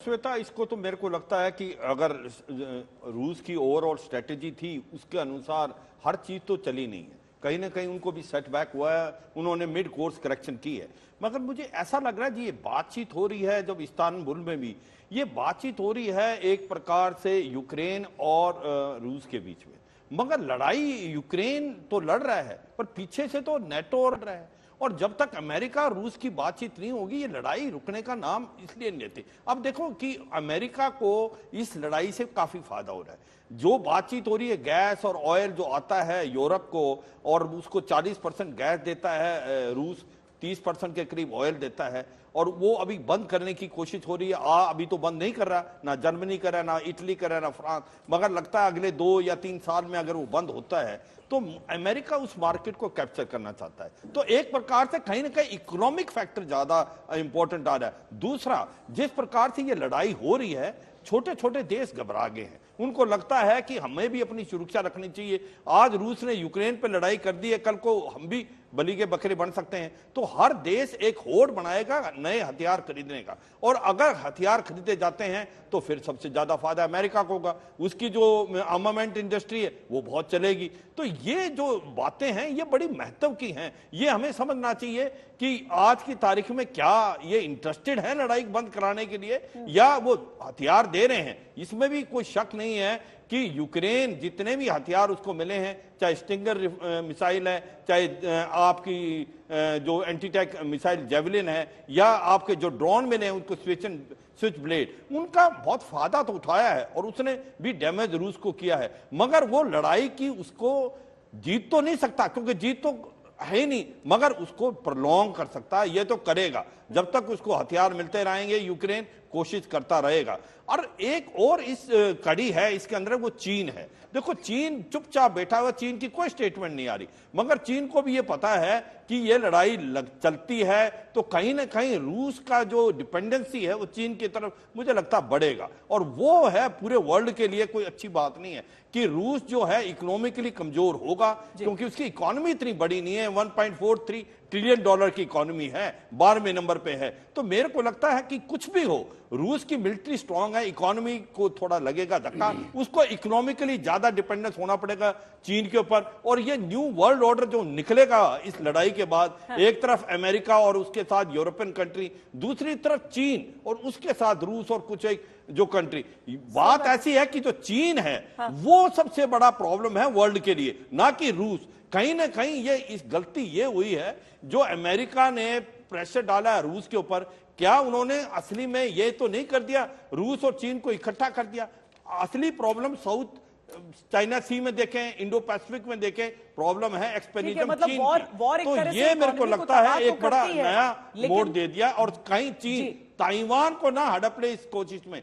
श्वेता, इसको तो मेरे को लगता है कि अगर रूस की ओवरऑल स्ट्रेटेजी थी उसके अनुसार हर चीज तो चली नहीं है, कहीं ना कहीं उनको भी सेटबैक हुआ है, उन्होंने मिड कोर्स करेक्शन की है। मगर मुझे ऐसा लग रहा है जी ये बातचीत हो रही है जब इस्तांबुल में भी ये बातचीत हो रही है एक प्रकार से यूक्रेन और रूस के बीच में, मगर लड़ाई यूक्रेन तो लड़ रहा है पर पीछे से तो नेटो लड़ रहा है, और जब तक अमेरिका और रूस की बातचीत नहीं होगी ये लड़ाई रुकने का नाम इसलिए नहीं लेते। अब देखो कि अमेरिका को इस लड़ाई से काफी फायदा हो रहा है, जो बातचीत हो रही है गैस और ऑयल जो आता है यूरोप को और उसको 40% गैस देता है रूस, 30% के करीब ऑयल देता है, और वो अभी बंद करने की कोशिश हो रही है। अभी तो बंद नहीं कर रहा, ना जर्मनी कर रहा है, ना इटली कर रहा है, ना फ्रांस, मगर लगता है अगले 2 या 3 साल में अगर वो बंद होता है तो अमेरिका उस मार्केट को कैप्चर करना चाहता है। तो एक प्रकार से कहीं ना कहीं इकोनॉमिक फैक्टर ज्यादा इंपॉर्टेंट आ रहा है। दूसरा, जिस प्रकार से ये लड़ाई हो रही है छोटे छोटे देश घबरा गए हैं, उनको लगता है कि हमें भी अपनी सुरक्षा रखनी चाहिए। आज रूस ने यूक्रेन पे लड़ाई कर दी है, कल को हम भी बलि के बकरे बन सकते हैं। तो हर देश एक होड़ बनाएगा नए हथियार खरीदने का, और अगर हथियार खरीदे जाते हैं तो फिर सबसे ज्यादा फायदा अमेरिका को होगा, उसकी जो आर्मामेंट इंडस्ट्री है वो बहुत चलेगी। तो ये जो बातें हैं ये बड़ी महत्व की हैं, ये हमें समझना चाहिए कि आज की तारीख में क्या ये इंटरेस्टेड है लड़ाई बंद कराने के लिए या वो हथियार दे रहे हैं। इसमें भी कोई शक नहीं है कि यूक्रेन जितने भी हथियार उसको मिले हैं, चाहे स्टिंगर मिसाइल है, चाहे आपकी जो एंटी टैंक मिसाइल जेवलिन है, या आपके जो ड्रोन मिले हैं उनको स्विच ब्लेड, उनका बहुत फायदा तो उठाया है और उसने भी डैमेज रूस को किया है। मगर वो लड़ाई की उसको जीत तो नहीं सकता, क्योंकि जीत तो है ही नहीं, मगर उसको प्रलॉन्ग कर सकता है। ये तो करेगा, जब तक उसको हथियार मिलते रहेंगे यूक्रेन कोशिश करता रहेगा। और एक और इस कड़ी है इसके अंदर, वो चीन है। देखो चीन चुपचाप बैठा हुआ, चीन की कोई स्टेटमेंट नहीं आ रही, मगर चीन को भी ये पता है कि ये लड़ाई चलती है तो कहीं ना कहीं रूस का जो डिपेंडेंसी है वो चीन की तरफ मुझे लगता बढ़ेगा, और वो है पूरे वर्ल्ड के लिए कोई अच्छी बात नहीं है कि रूस जो है इकोनॉमिकली कमजोर होगा, क्योंकि उसकी इकोनॉमी इतनी बड़ी नहीं है, 1.43 ट्रिलियन डॉलर की इकोनॉमी है, 12वें नंबर पे है। तो मेरे को लगता है कि कुछ भी हो, रूस की मिलिट्री स्ट्रांग है, इकोनॉमी को थोड़ा लगेगा धक्का, उसको इकोनॉमिकली ज्यादा डिपेंडेंस होना पड़ेगा चीन के ऊपर। और ये न्यू वर्ल्ड ऑर्डर जो निकलेगा इस लड़ाई के बाद, एक तरफ अमेरिका और उसके साथ यूरोपियन कंट्री, दूसरी तरफ चीन और उसके साथ रूस और कुछ एक जो कंट्री। बात ऐसी है कि जो चीन है वो सबसे बड़ा प्रॉब्लम है वर्ल्ड के लिए, ना कि रूस। कहीं ना कहीं ये इस गलती ये हुई है जो अमेरिका ने प्रेशर डाला है रूस के ऊपर, क्या उन्होंने असली में ये तो नहीं कर दिया रूस और चीन को इकट्ठा कर दिया। असली प्रॉब्लम साउथ चाइना सी में देखें, इंडो पैसिफिक में देखें, प्रॉब्लम है एक्सपेंडिचर मतलब चीन वॉर तो ये मेरे को लगता है एक बड़ा नया मोड़ दे दिया, और कहीं चीन ताइवान को ना हड़प ले इस कोशिश में।